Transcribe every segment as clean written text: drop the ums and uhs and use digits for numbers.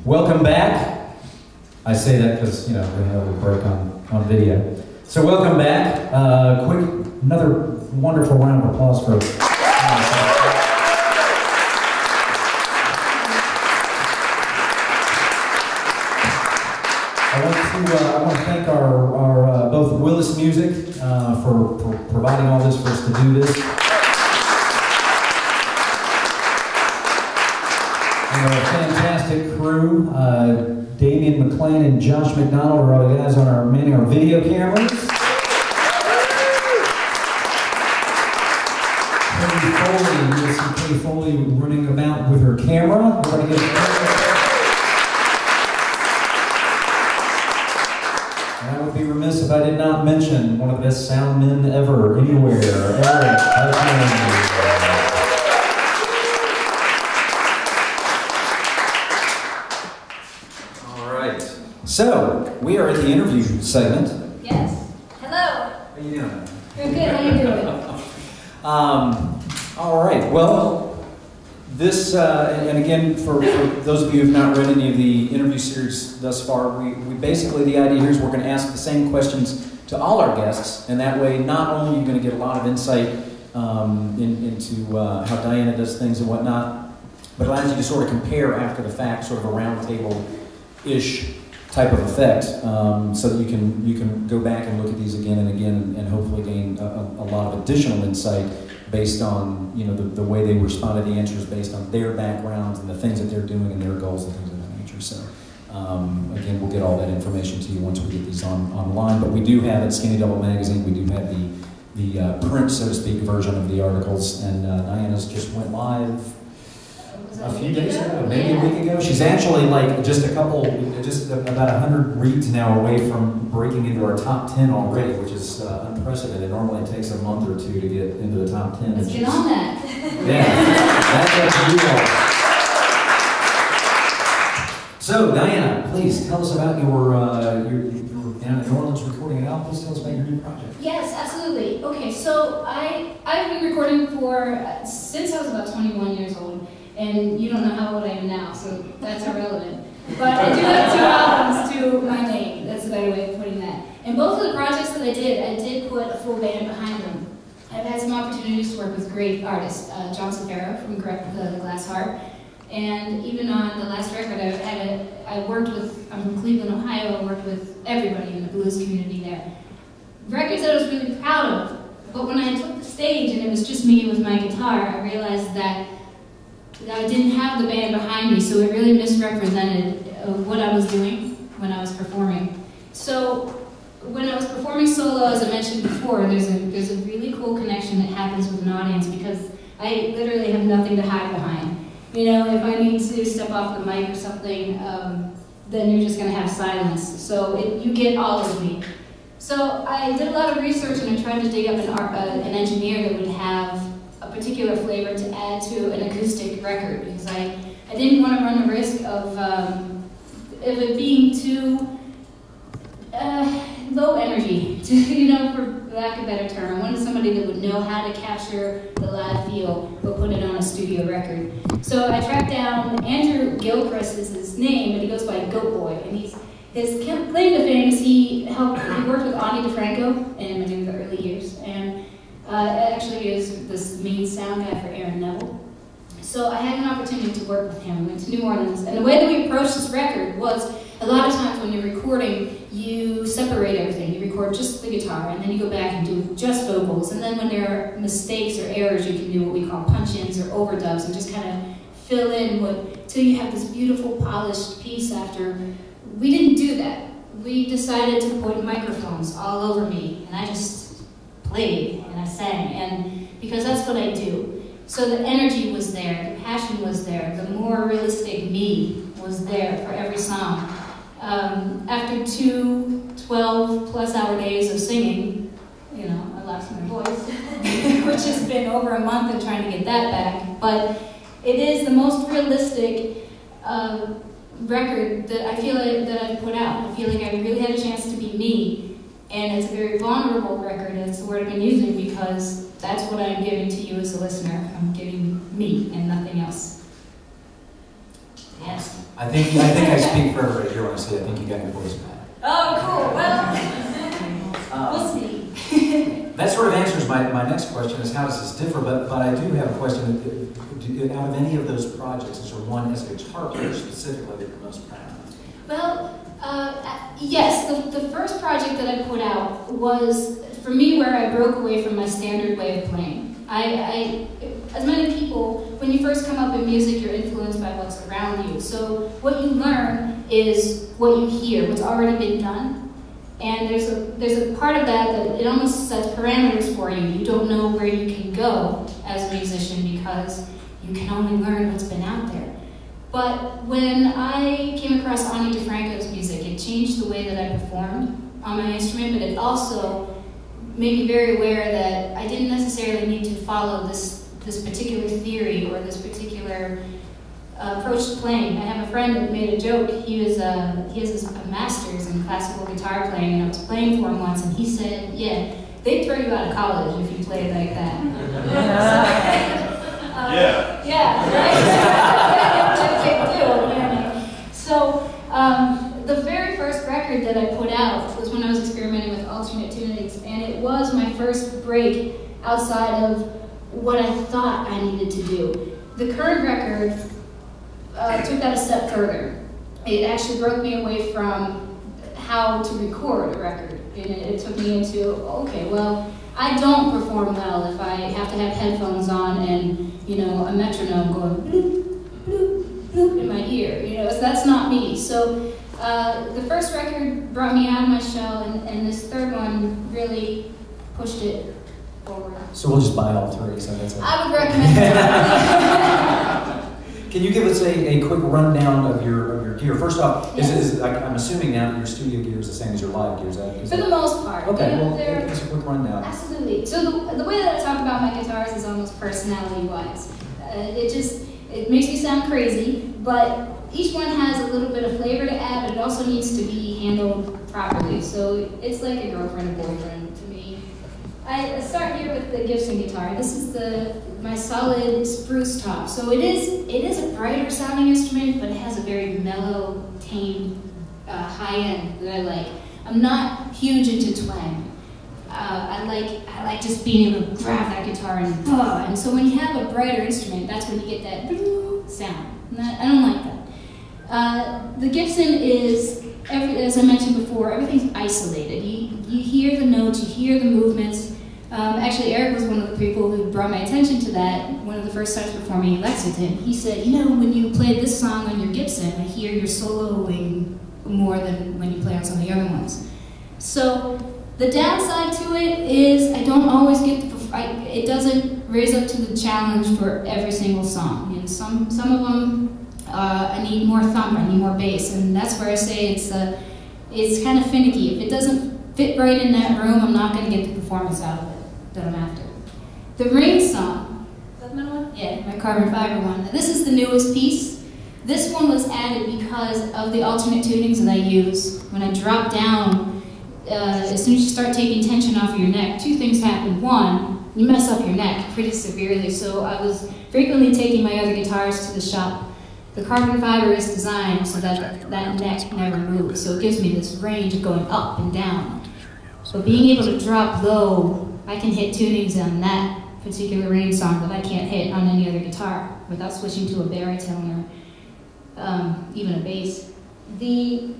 Welcome back. I say that because, you know, we had a little break on video. So welcome back. Another wonderful round of applause for I want to thank our both Willis Music for providing all this for us to do this. And our fantastic crew, Damian McLean and Josh McDonald are the guys manning our video cameras. Katie Foley, you'll see Katie Foley running about with her camera. We're going to get And I would be remiss if I did not mention one of the best sound men ever, anywhere, Eric. So, we are at the interview segment. Yes. Hello. How are you doing? We're good. How you doing? All right. Well, this, and again, for those of you who have not read any of the interview series thus far, we basically, the idea here is we're going to ask the same questions to all our guests, and that way, not only are you going to get a lot of insight into how Diana does things and whatnot, but it allows you to sort of compare after the fact, sort of a round table-ish type of effect, so that you can go back and look at these again and again, and hopefully gain a lot of additional insight based on, you know, the way they responded to answers, based on their backgrounds and the things that they're doing and their goals and things of that nature. So again, we'll get all that information to you once we get these online. But we do have at Skinny Double Magazine, we do have the print, so to speak, version of the articles, and Diana's just went live a few days ago, maybe a week ago. She's actually like just about 100 reads now away from breaking into our top 10 already, which is unprecedented. Normally it takes a month or two to get into the top 10. Let's get on that. Yeah, that's up to you all. So, Diana, please tell us about your down in New Orleans recording it out. Please tell us about your new project. Yes, absolutely. Okay, so I've been recording since I was about 21 years old. And you don't know how old I am now, so that's irrelevant. But I do have 2 albums to my name. That's a better way of putting that. And both of the projects that I did put a full band behind them. I've had some opportunities to work with great artists, John Farrow from the Glass Harp. And even on the last record, I'm from Cleveland, Ohio. I worked with everybody in the blues community there. Records that I was really proud of. But when I took the stage and it was just me with my guitar, I realized that I didn't have the band behind me, so it really misrepresented what I was doing when I was performing. So when I was performing solo, as I mentioned before, there's a really cool connection that happens with an audience because I literally have nothing to hide behind. You know, if I need to step off the mic or something, then you're just going to have silence. So you get all of me. So I did a lot of research and I tried to dig up an engineer that would have a particular flavor to add to an acoustic record because I didn't want to run the risk of it being too low energy, for lack of a better term. I wanted somebody that would know how to capture the live feel but put it on a studio record. So I tracked down Andrew Gilchrist is his name, but he goes by Goat Boy, and his claim to fame is he worked with Ani DeFranco in the early years, and actually is this main sound guy for Aaron Neville. So I had an opportunity to work with him. We went to New Orleans, and the way that we approached this record was a lot of times when you're recording, you separate everything. You record just the guitar, and then you go back and do just vocals, and then when there are mistakes or errors, you can do what we call punch-ins or overdubs and just kind of fill in till you have this beautiful polished piece after. We didn't do that. We decided to put microphones all over me, and I just played and I sang, and because that's what I do. So the energy was there, the passion was there, the more realistic me was there for every song. After 2 12-plus hour days of singing, I lost my voice, which has been over a month in trying to get that back, but it is the most realistic record that I feel like that I've put out. I feel like I really had a chance to be me, and it's a very vulnerable record. It's the word I've been using because that's what I'm giving to you as a listener. I'm giving me and nothing else. Yes. I think I speak for everybody here when I say I think you got your voice back. Oh, cool. Well, we'll see. That sort of answers my next question, is how does this differ? But I do have a question. Out of any of those projects, is there one as a guitar player specifically that you're most proud of? Well, yes. The first project that I put out was, for me, where I broke away from my standard way of playing. As many people, when you first come up in music, you're influenced by what's around you. So what you learn is what you hear, what's already been done. And there's a part of that it almost sets parameters for you. You don't know where you can go as a musician because you can only learn what's been out there. But when I came across Ani DeFranco's music, it changed the way that I performed on my instrument, but it also made me very aware that I didn't necessarily need to follow this particular theory or this particular approach to playing. I have a friend that made a joke. He has a master's in classical guitar playing, and I was playing for him once, and he said, "Yeah, they'd throw you out of college if you played like that." Yeah, right? That's a big deal, apparently. So, the very first record that I put out was when I was experimenting with alternate tunings, and it was my first break outside of what I thought I needed to do. The current record took that a step further. It actually broke me away from how to record a record. And it took me into, okay, well, I don't perform well if I have to have headphones on and, you know, a metronome going bloop, bloop, bloop in my ear. You know, so that's not me. So the first record brought me out of my shell, and this third one really pushed it forward. So we'll just buy all three. So that's I would recommend it. Can you give us a quick rundown of your gear? First off, Yes. I'm assuming now that your studio gear is the same as your live gear. For the most part. Okay, well, they're, give us a quick rundown. Absolutely. So the way that I talk about my guitars is almost personality-wise. It makes me sound crazy, but each one has a little bit of flavor to add, but it also needs to be handled properly. So it's like a girlfriend and boyfriend to me. I start here with the Gibson guitar. This is my solid spruce top. So it is a brighter sounding instrument, but it has a very mellow, tame, high end that I like. I'm not huge into twang. I like just being able to grab that guitar and so when you have a brighter instrument, that's when you get that sound. I don't like that. The Gibson is, as I mentioned before, everything's isolated. You hear the notes, you hear the movements. Actually, Eric was one of the people who brought my attention to that one of the first times performing in Lexington. He said, you know, when you play this song on your Gibson, I hear your soloing more than when you play on some of the other ones. So the downside to it is I don't always get it doesn't raise up to the challenge for every single song. And some of them, I need more thump, I need more bass, and that's where I say it's kind of finicky. If it doesn't fit right in that room, I'm not going to get the performance out of it that I'm after. The ring song, is that the middle one? Yeah, my carbon fiber one. Now, this is the newest piece. This one was added because of the alternate tunings that I use. When I drop down, as soon as you start taking tension off of your neck, two things happen. One, you mess up your neck pretty severely, so I was frequently taking my other guitars to the shop. The carbon fiber is designed so that that neck never moves, so it gives me this range of going up and down. So being able to drop low, I can hit tunings on that particular range song that I can't hit on any other guitar without switching to a baritone or even a bass. The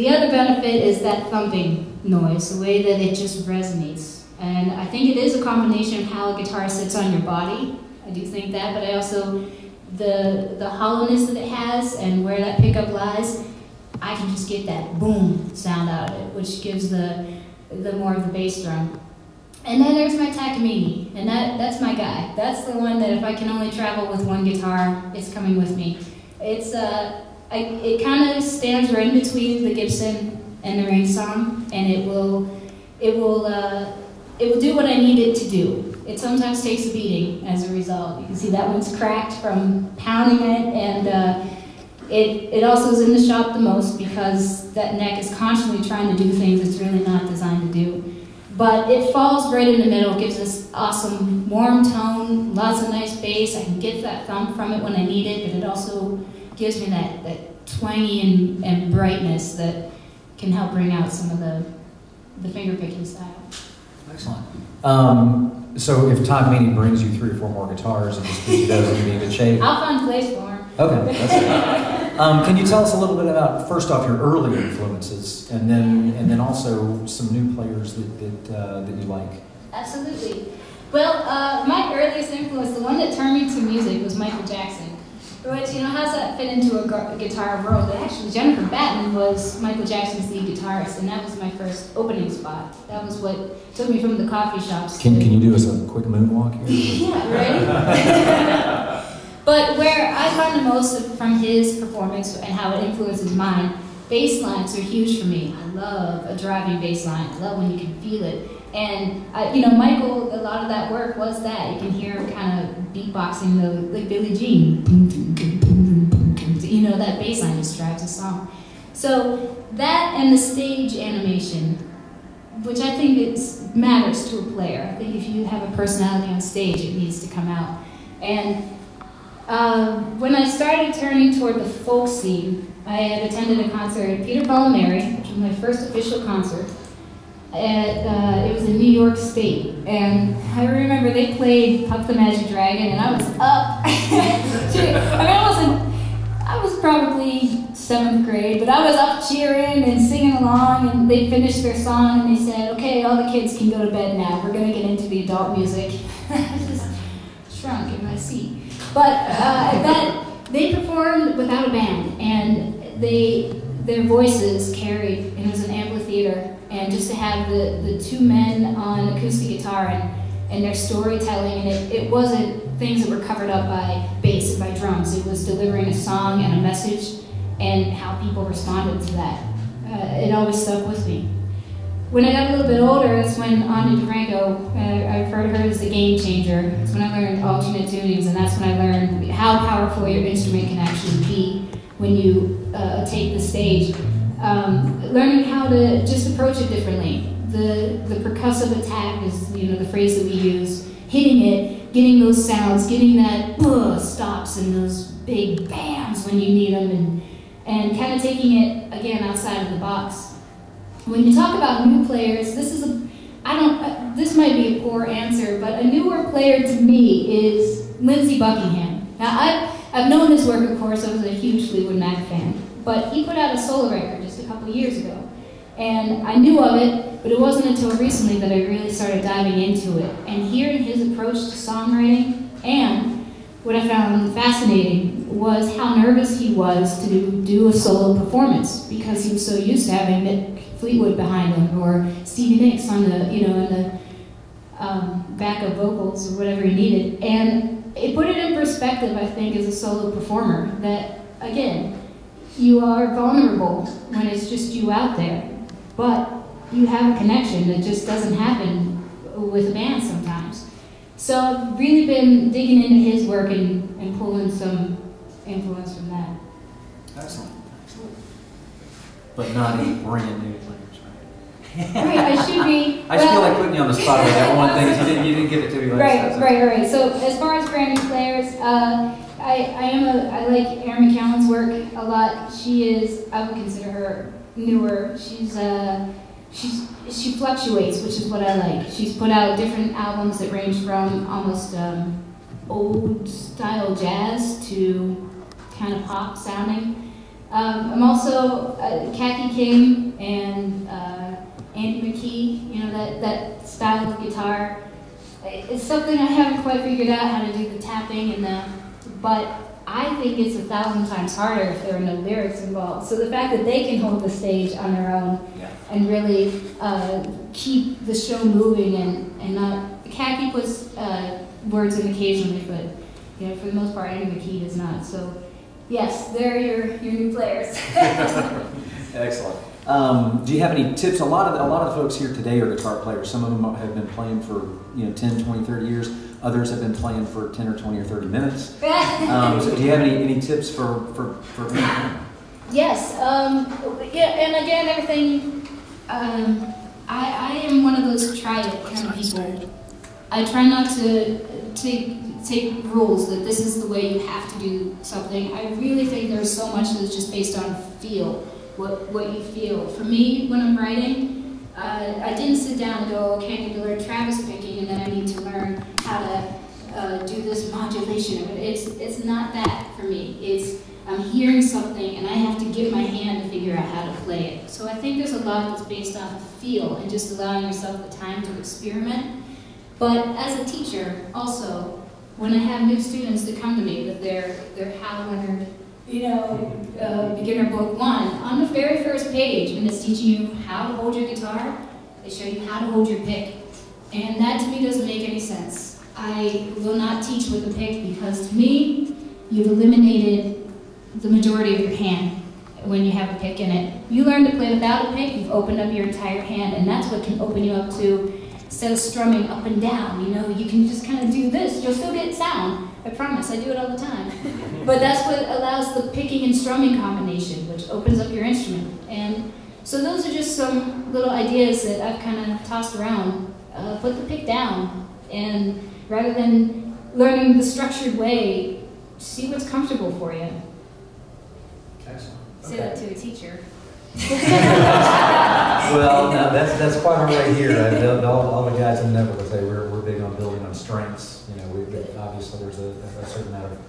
other benefit is that thumping noise, the way that it just resonates. And I think it is a combination of how a guitar sits on your body. I do think that, but I also, the hollowness that it has and where that pickup lies, I can just get that boom sound out of it, which gives the more of the bass drum. And then there's my Takamine, and that's my guy. That's the one that if I can only travel with one guitar, it's coming with me. It kind of stands right in between the Gibson and the Rain Song, and it will do what I need it to do. It sometimes takes a beating as a result. You can see that one's cracked from pounding it, and it also is in the shop the most because that neck is constantly trying to do things it's really not designed to do. But it falls right in the middle, gives us awesome warm tone, lots of nice bass. I can get that thump from it when I need it, but it also gives me that twangy and brightness that can help bring out some of the finger picking style. Excellent. So if Todd Meany brings you 3 or 4 more guitars and just gives you those, you'll be in good shape. I'll find a place for him. Okay, that's good. Can you tell us a little bit about, first off, your early influences, and then also some new players that you like? Absolutely. Well, my earliest influence, the one that turned me to music, was Michael Jackson. Which, how does that fit into a guitar world? Actually, Jennifer Batten was Michael Jackson's lead guitarist, and that was my first opening spot. That was what took me from the coffee shops. Can you do us a quick moonwalk here? Yeah, ready? But where I learned the most from his performance and how it influences mine, bass lines are huge for me. I love a driving bass line. I love when you can feel it. And, Michael, a lot of that work was that. You can hear him kind of beatboxing, like Billie Jean. That bass line just drives the song. So that and the stage animation, which I think matters to a player. I think if you have a personality on stage, it needs to come out. And when I started turning toward the folk scene, I had attended a concert at Peter, Paul and Mary, which was my first official concert. It was in New York State, and I remember they played Puff the Magic Dragon, and I was up. I was probably 7th grade, but I was up cheering and singing along, and they finished their song, and they said, okay, all the kids can go to bed now. We're going to get into the adult music. I just shrunk in my seat. But they performed without a band, and their voices carried, and it was an amphitheater, and just to have the 2 men on acoustic guitar and their storytelling, and it wasn't things that were covered up by bass and by drums. It was delivering a song and a message and how people responded to that. It always stuck with me. When I got a little bit older, that's when Anya DeFranco, I refer to her as the game changer. That's when I learned alternate tunings, and that's when I learned how powerful your instrument can actually be when you take the stage. Learning how to just approach it differently. The percussive attack is the phrase that we use. Hitting it, getting those sounds, getting that stops and those big bams when you need them, and kind of taking it again outside of the box. When you talk about new players, this might be a poor answer, but a newer player to me is Lindsey Buckingham. Now I've known his work, of course. I was a huge Fleetwood Mac fan, but he put out a solo record just a couple years ago, and I knew of it, but it wasn't until recently that I really started diving into it and hearing his approach to songwriting. And what I found fascinating was how nervous he was to do a solo performance, because he was so used to having Mick Fleetwood behind him or Stevie Nicks on the in the backup vocals or whatever he needed. And it put it in perspective, I think, as a solo performer, that again, you are vulnerable when it's just you out there, but you have a connection that just doesn't happen with a band sometimes. So I've really been digging into his work and pulling some influence from that. Excellent. But not any brand new players, right? Right, I should be. I just feel like putting you on the spot with that one thing. You didn't give it to me last time. Right. So as far as brand new players, I like Erin McCallan's work a lot. I would consider her newer. She fluctuates, which is what I like. She's put out different albums that range from almost old style jazz to kind of pop sounding. I'm also Khaki King and Andy McKee, that style of guitar. It's something I haven't quite figured out how to do the tapping but I think it's 1,000 times harder if there are no lyrics involved. So the fact that they can hold the stage on their own and really keep the show moving and not, Khaki puts words in occasionally, but for the most part, Andy McKee does not. So yes, they're your new players. Excellent. Do you have any tips? A lot of the folks here today are guitar players. Some of them have been playing for 10, 20, 30 years. Others have been playing for 10 or 20 or 30 minutes. So do you have any tips for me? Yes. And again, everything. I am one of those try it kind of people. I try not to take rules that this is the way you have to do something. I really think there's so much that's just based on feel, what you feel. For me, when I'm writing, I didn't sit down and go, okay, I need to learn Travis picking, and then I need to learn how to do this modulation. It's not that for me. It's I'm hearing something and I have to get my hand to figure out how to play it. So I think there's a lot that's based off of feel and just allowing yourself the time to experiment. But as a teacher, also, when I have new students that come to me with their How to Learn, beginner book 1, on the very first page, when it's teaching you how to hold your guitar, they show you how to hold your pick. And that to me doesn't make any sense. I will not teach with a pick because to me, you've eliminated the majority of your hand when you have a pick in it. You learn to play without a pick, you've opened up your entire hand, and that's what can open you up to, instead of strumming up and down, you can just kind of do this. You'll still get sound. I promise, I do it all the time. But that's what allows the picking and strumming combination, which opens up your instrument. And so those are just some little ideas that I've kind of tossed around. Put the pick down, and rather than learning the structured way, see what's comfortable for you. Excellent. Say that to a teacher. Well, no, that's quite all right here. All the guys in Never would say we're big on building on strengths. Obviously there's a certain amount of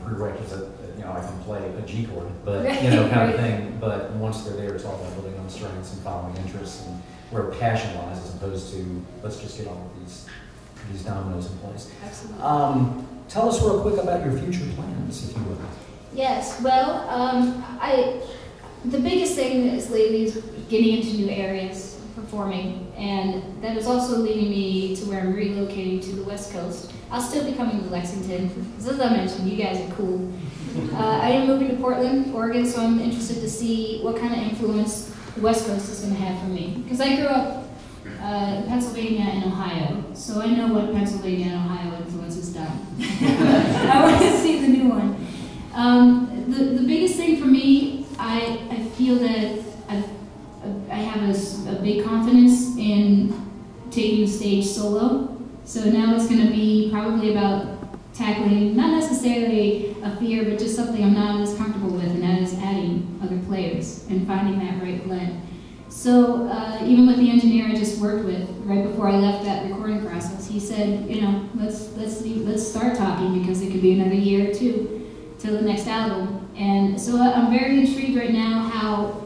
prerequisite. I can play a G chord, but kind of thing. But once they're there, it's all about building on strengths and following interests and where passion lies, as opposed to let's just get all of these dominoes in place. Absolutely. Tell us real quick about your future plans, if you would. Yes. Well, the biggest thing is lately is getting into new areas, performing, and that is also leading me to where I'm relocating to the West Coast. I'll still be coming to Lexington, because as I mentioned, you guys are cool. I am moving to Portland, Oregon, so I'm interested to see what kind of influence the West Coast is going to have for me. Because I grew up in Pennsylvania and Ohio, so I know what Pennsylvania and Ohio influence has done. I want to see the new one. The biggest thing for me, I feel that I have a big confidence in taking the stage solo. So now it's going to be probably about tackling, not necessarily a fear, but just something I'm not as comfortable with, and that is adding other players and finding that right blend. So even with the engineer I just worked with, right before I left that recording process, he said, let's start talking, because it could be another year or two till the next album. And so I'm very intrigued right now how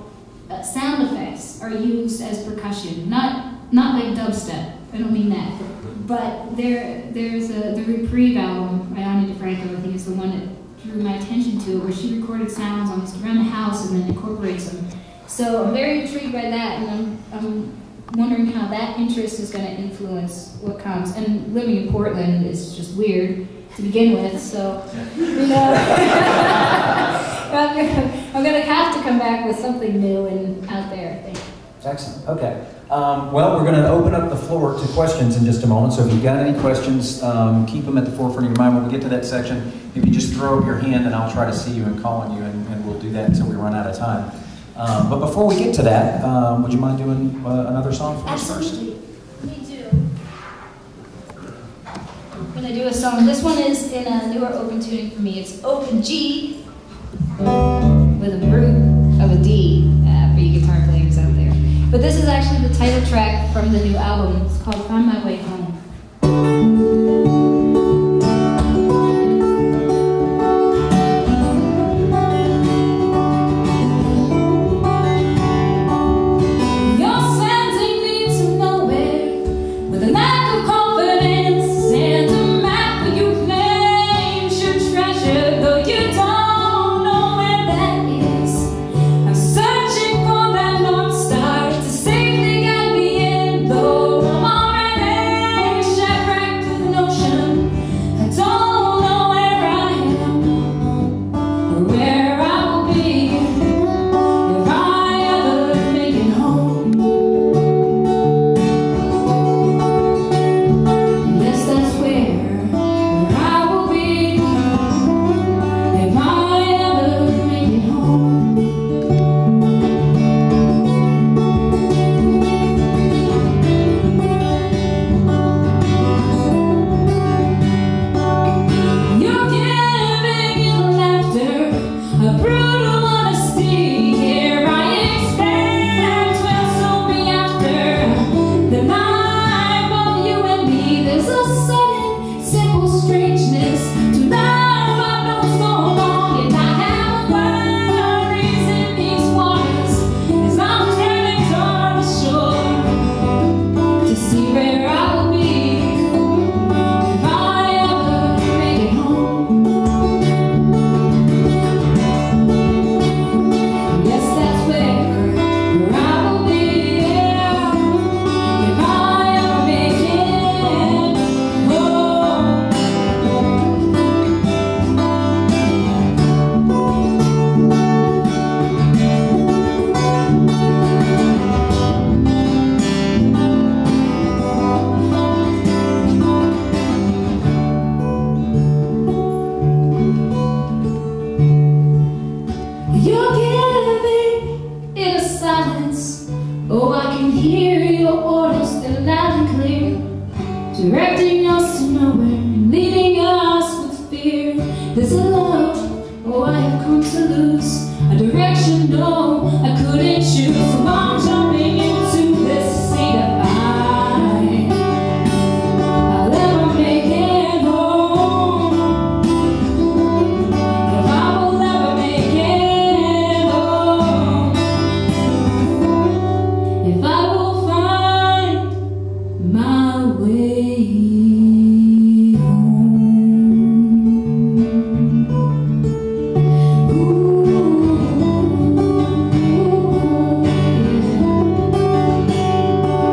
sound effects are used as percussion, not like dubstep. I don't mean that, but there's the Reprieve album by Ani DeFranco. I think is the one that drew my attention to it, where she recorded sounds almost around the house and then incorporates them. So I'm very intrigued by that, and I'm wondering how that interest is going to influence what comes. And living in Portland is just weird to begin with, so I'm going to have to come back with something new and out there, I think. Excellent. Okay. Well, we're going to open up the floor to questions in just a moment. So if you've got any questions, keep them at the forefront of your mind. When we get to that section, if you just throw up your hand, and I'll try to see you and call on you, and we'll do that until we run out of time. But before we get to that, would you mind doing another song for us first? Absolutely. Me too. I'm going to do a song. This one is in a newer open tuning for me. It's open G with a root of a D for you guitar players out there. But this is actually the title track from the new album. It's called Find My Way Home. Safely guide me in, though I'm already strangeness to know I know what's going on, and I have worries in these waters as I'm standing on the shore to see where I'll be if I ever make it home. Yes, that's where I will be, yeah, if I ever make it home. You're giving it a silence. Oh, I can hear your orders, they're loud and clear, directing us to nowhere and leading us with fear. There's a love, oh, I have come to lose, a direction, no, I couldn't choose. So I'm jumping into this sea to find I'll ever make it home. If I will ever make it home, if I will find my way home.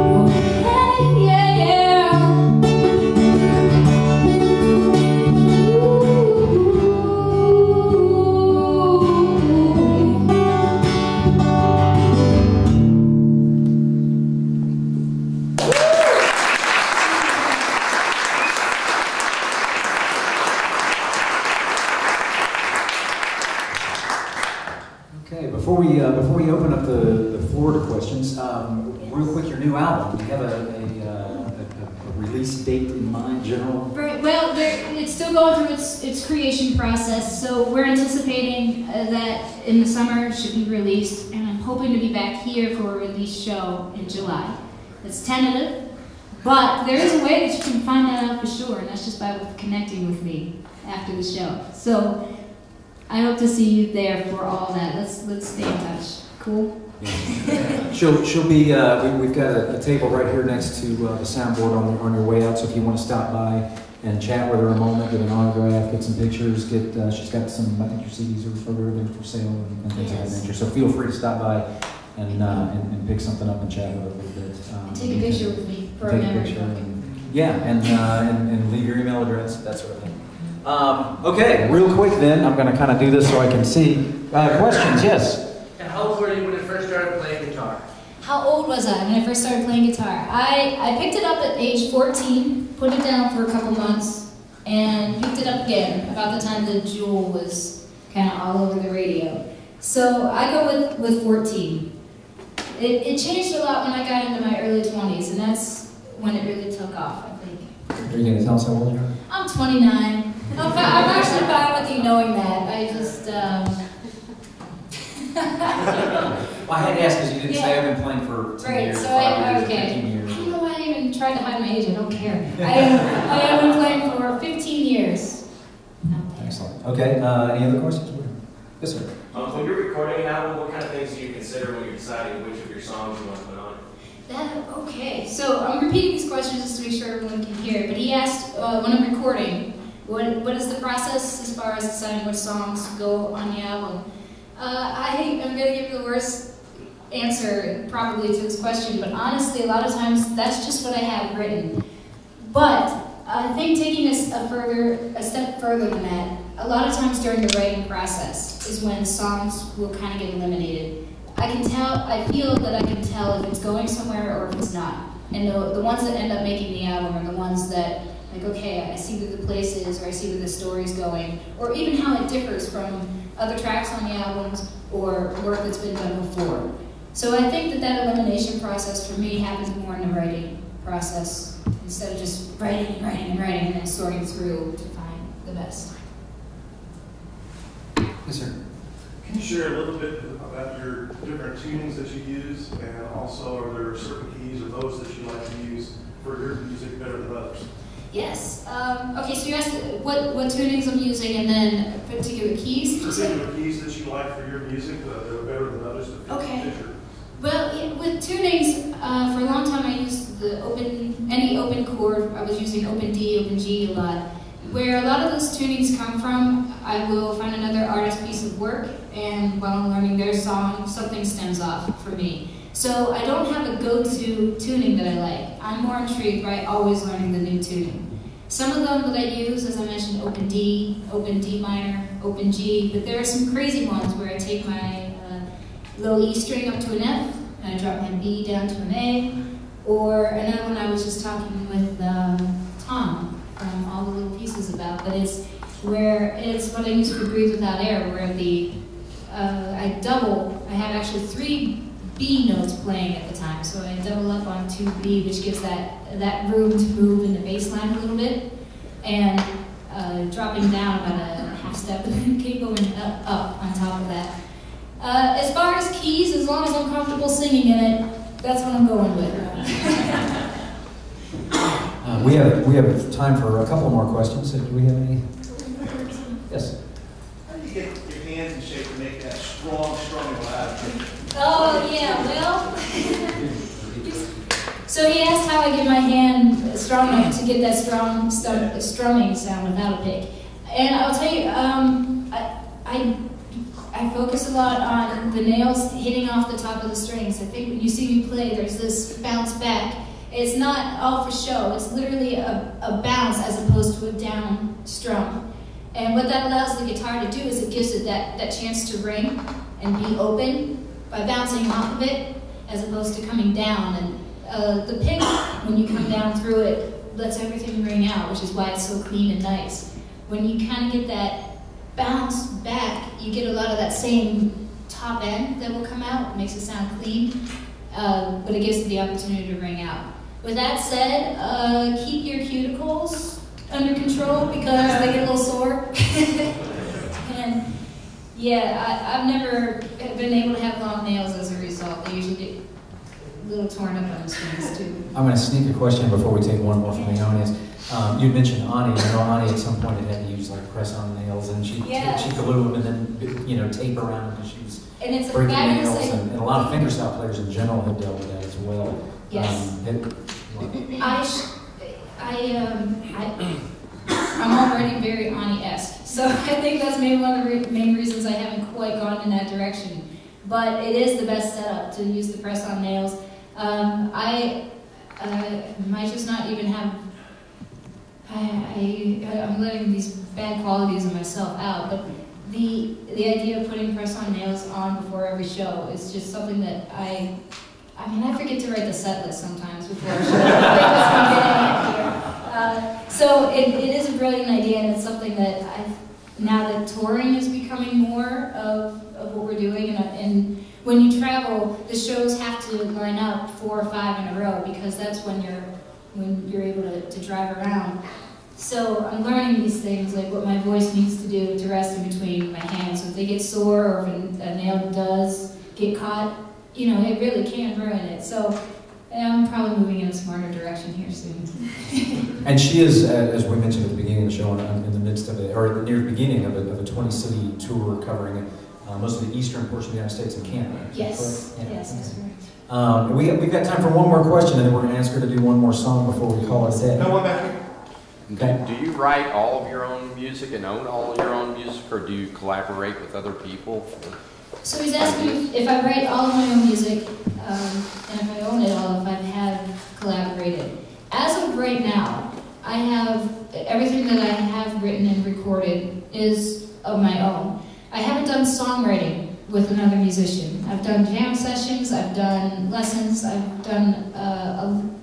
Oh, hey, yeah, Okay, before we open up the floor to questions, real quick, your new album. Do you have a release date in mind, general? Right, well, it's still going through its creation process, so we're anticipating that in the summer it should be released, and I'm hoping to be back here for a release show in July. It's tentative, but there is a way that you can find that out for sure, and that's just by connecting with me after the show. So I hope to see you there for all that. Let's stay in touch. Cool? Yeah. She'll be. We've got a table right here next to the soundboard on your way out. So if you want to stop by and chat with her a moment, get an autograph, get some pictures, she's got some. I think your CDs are there for sale and things of that nature. So feel free to stop by and pick something up and chat with her a little bit. Take a picture with me for a memory. And leave your email address, that sort of thing. Okay, real quick then, I'm going to kind of do this so I can see. Questions, yes? And how old were you when you first started playing guitar? How old was I when I first started playing guitar? I picked it up at age 14, put it down for a couple months, and picked it up again about the time that Jewel was kind of all over the radio. So I go with 14. It changed a lot when I got into my early 20s, and that's when it really took off, I think. Are you going to tell us how old you are? I'm 29. I'm actually fine with you knowing that. I just, Well, I had to ask because you didn't say I've been playing for 10 years, so 5 years, okay. 15 years. I don't know why I even tried to hide my age. I don't care. I have been playing for 15 years. Excellent. Okay, any other questions? Yes, sir. When you're recording an album, what kind of things do you consider when you're deciding which of your songs you want to put on? Okay, so I'm repeating these questions just to make sure everyone can hear it. But he asked when I'm recording, what is the process as far as deciding which songs go on the album? I am going to give you the worst answer probably to this question, but honestly, a lot of times that's just what I have written. But I think taking a step further than that, a lot of times during the writing process is when songs will kind of get eliminated. I feel that I can tell if it's going somewhere or if it's not. And the ones that end up making the album are the ones that, like, okay, I see where the place is, or I see where the story's going, or even how it differs from other tracks on the albums or work that's been done before. So I think that elimination process for me happens more in the writing process, instead of just writing and writing and writing and then sorting through to find the best. Yes, sir. Can you share a little bit about your different tunings that you use, and also are there certain keys or those that you like to use for your music better than others? Yes. Okay, so you asked what tunings I'm using and then particular keys. Particular keys that you like for your music that are better than others to fit your. Well, yeah, with tunings, for a long time I used any open chord. I was using open D, open G a lot. Where a lot of those tunings come from, I will find another artist piece of work, and while I'm learning their song, something stems off for me. So I don't have a go-to tuning that I like. I'm more intrigued by always learning the new tuning. Some of them that I use, as I mentioned, open D minor, open G, but there are some crazy ones where I take my low E string up to an F, and I drop my B down to an A, or another one I was just talking with Tom from All the Little Pieces about, but it's what I use for Breathe Without Air, where I have actually 3 B notes playing at the time, so I double up on 2 B, which gives that room to move in the bass line a little bit, and dropping down about a half step, and then keep going up on top of that. As far as keys, as long as I'm comfortable singing in it, that's what I'm going with. We have time for a couple more questions. Do we have any? Yes. How do you get your hands in shape to make that strong and loud? Oh, yeah, well, so he asked how I get my hand strong enough to get that strong strumming sound without a pick. And I'll tell you, I focus a lot on the nails hitting off the top of the strings. I think when you see me play, there's this bounce back. It's not all for show. It's literally a bounce as opposed to a down strum. And what that allows the guitar to do is it gives it that chance to ring and be open by bouncing off of it as opposed to coming down. And the pick, when you come down through it, lets everything ring out, which is why it's so clean and nice. When you kind of get that bounce back, you get a lot of that same top end that will come out. It makes it sound clean, but it gives it the opportunity to ring out. With that said, keep your cuticles under control because they get a little sore. And yeah, I've never been able to have long nails as a result. They usually get a little torn up on the strings too. I'm going to sneak a question before we take one more from the audience. You mentioned Ani. I know Ani at some point had to use like press-on nails, and she glue them and then tape around them because she was breaking nails. And a lot of fingerstyle players in general have dealt with that as well. Yes. I'm already very Ani-esque, so I think that's maybe one of the main reasons I haven't quite gone in that direction. But it is the best setup to use the press-on nails. I might just not even have. I'm letting these bad qualities of myself out, but the idea of putting press-on nails on before every show is just something that I forget to write the set list sometimes before a show. So it is a brilliant idea, and it's something that now that touring is becoming more of what we're doing, and when you travel, the shows have to line up 4 or 5 in a row because that's when you're able to drive around. So I'm learning these things, like what my voice needs to do to rest in between my hands. So if they get sore or if a nail does get caught, it really can ruin it. So I'm probably moving in a smarter direction here soon. And she is, as we mentioned at the beginning of the show, in the midst of it, or near the beginning of a 20-city tour covering most of the eastern portion of the United States and Canada. Yes, yeah. Yes, that's right. We've got time for one more question, and then we're going to ask her to do one more song before we call it a day. No one back here. Okay. Do you write all of your own music and own all of your own music, or do you collaborate with other people? So he's asking if I write all of my own music, and if I own it all, if I have collaborated. As of right now, I have everything that I have written and recorded is of my own. I haven't done songwriting with another musician. I've done jam sessions, I've done lessons, I've done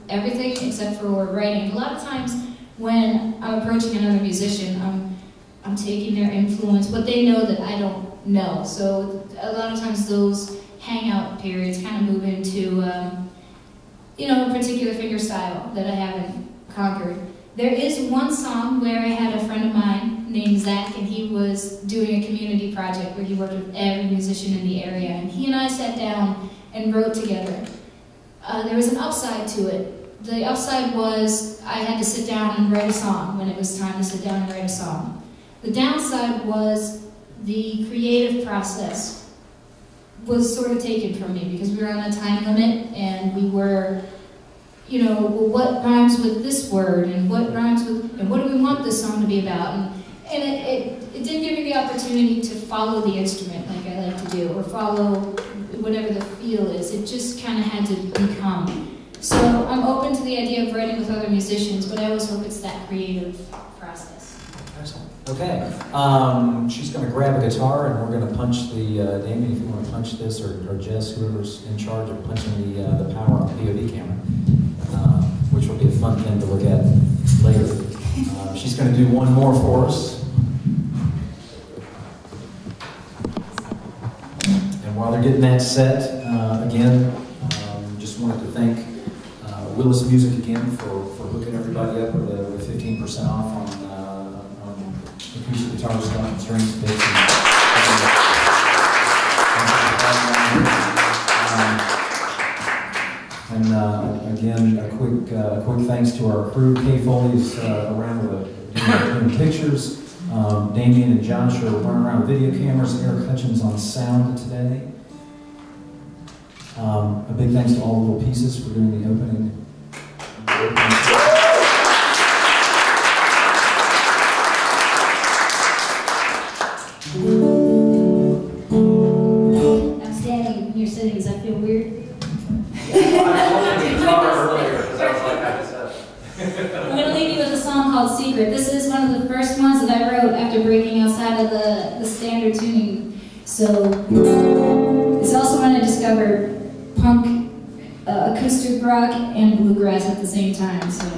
everything except for writing. A lot of times when I'm approaching another musician, I'm taking their influence, what they know that I don't know. So a lot of times those hangout periods kind of move into, a particular finger style that I haven't conquered. There is one song where I had a friend of mine named Zach, and he was doing a community project where he worked with every musician in the area, and he and I sat down and wrote together. There was an upside to it, the upside was I had to sit down and write a song when it was time to sit down and write a song. The downside was the creative process was sort of taken from me because we were on a time limit and we were, you know, well, what rhymes with this word and what rhymes with, and what do we want this song to be about? And it didn't give me the opportunity to follow the instrument like I like to do or follow whatever the feel is. It just kind of had to become. So I'm open to the idea of writing with other musicians, but I always hope it's that creative process. Excellent. Okay. She's going to grab a guitar and we're going to punch the, Damien, if you want to punch this, or Jess, whoever's in charge of punching the power on the POV camera, which will be a fun thing to look at later. She's going to do one more for us. And while they're getting that set, again, just wanted to thank Willis Music again for hooking everybody up with 15% off on acoustic guitar stuff and strings, bits, and again, a quick thanks to our crew. Kay Foley's around with doing pictures. Damien and Josh are running around with video cameras. Eric Hutchins on sound today. A big thanks to all the little pieces for doing the opening. I'm standing in your sitting. Does that feel weird? I'm going to leave you with a song called Secret. This is one of the first ones that I wrote after breaking outside of the standard tuning. So it's also when I discovered punk, acoustic rock, and bluegrass at the same time. So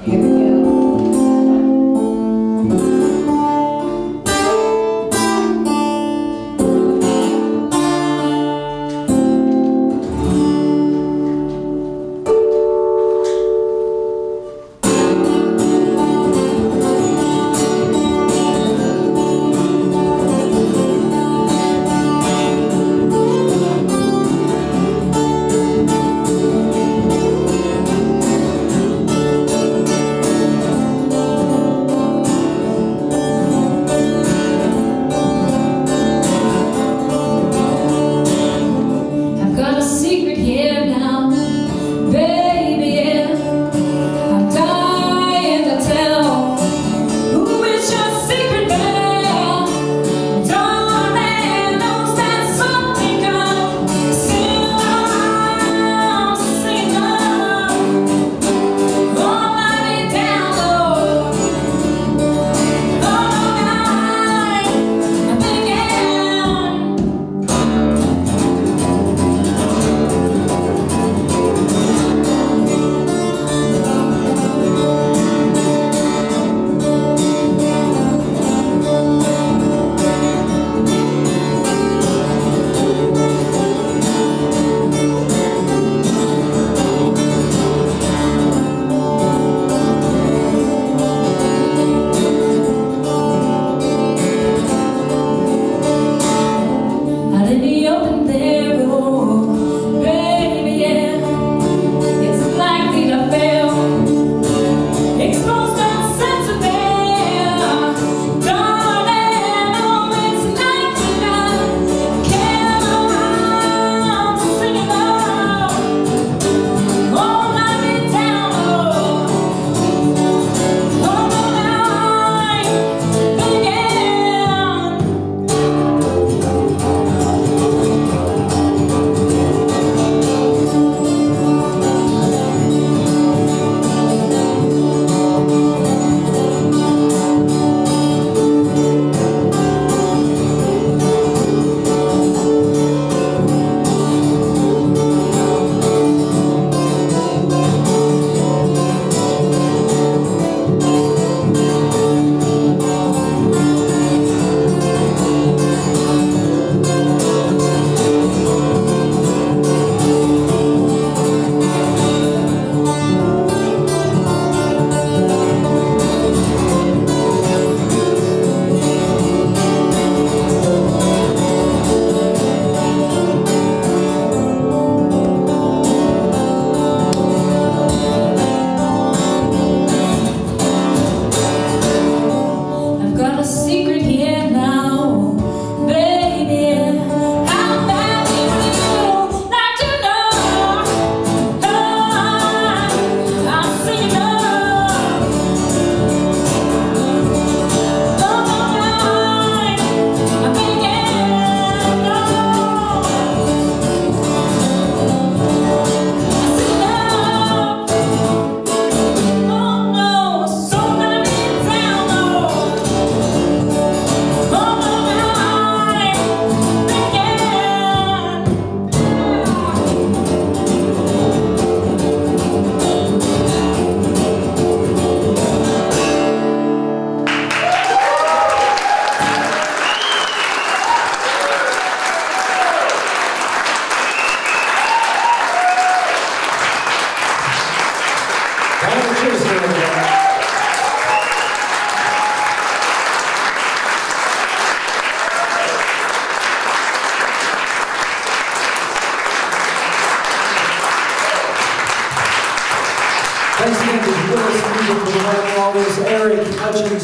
here we go.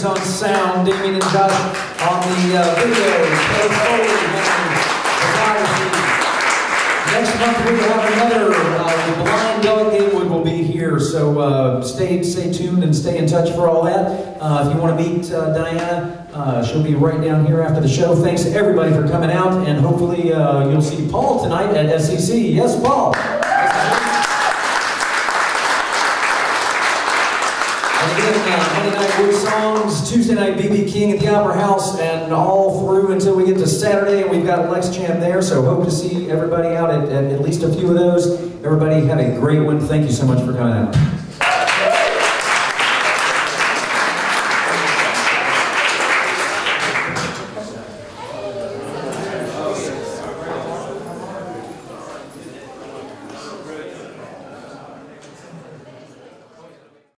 Briggs on sound, Damien and Josh on the video, Taylor Foley and photography. Next month we have another blind delegate will be here, so stay tuned and stay in touch for all that. If you want to meet Diana, she'll be right down here after the show. Thanks to everybody for coming out, and hopefully you'll see Paul tonight at SEC. Yes, Paul. And again, Monday night Wood Songs, Tuesday night BB King at the Opera House, and all through until we get to Saturday, and we've got Lex Champ there, so hope to see everybody out at least a few of those. Everybody have a great one. Thank you so much for coming out.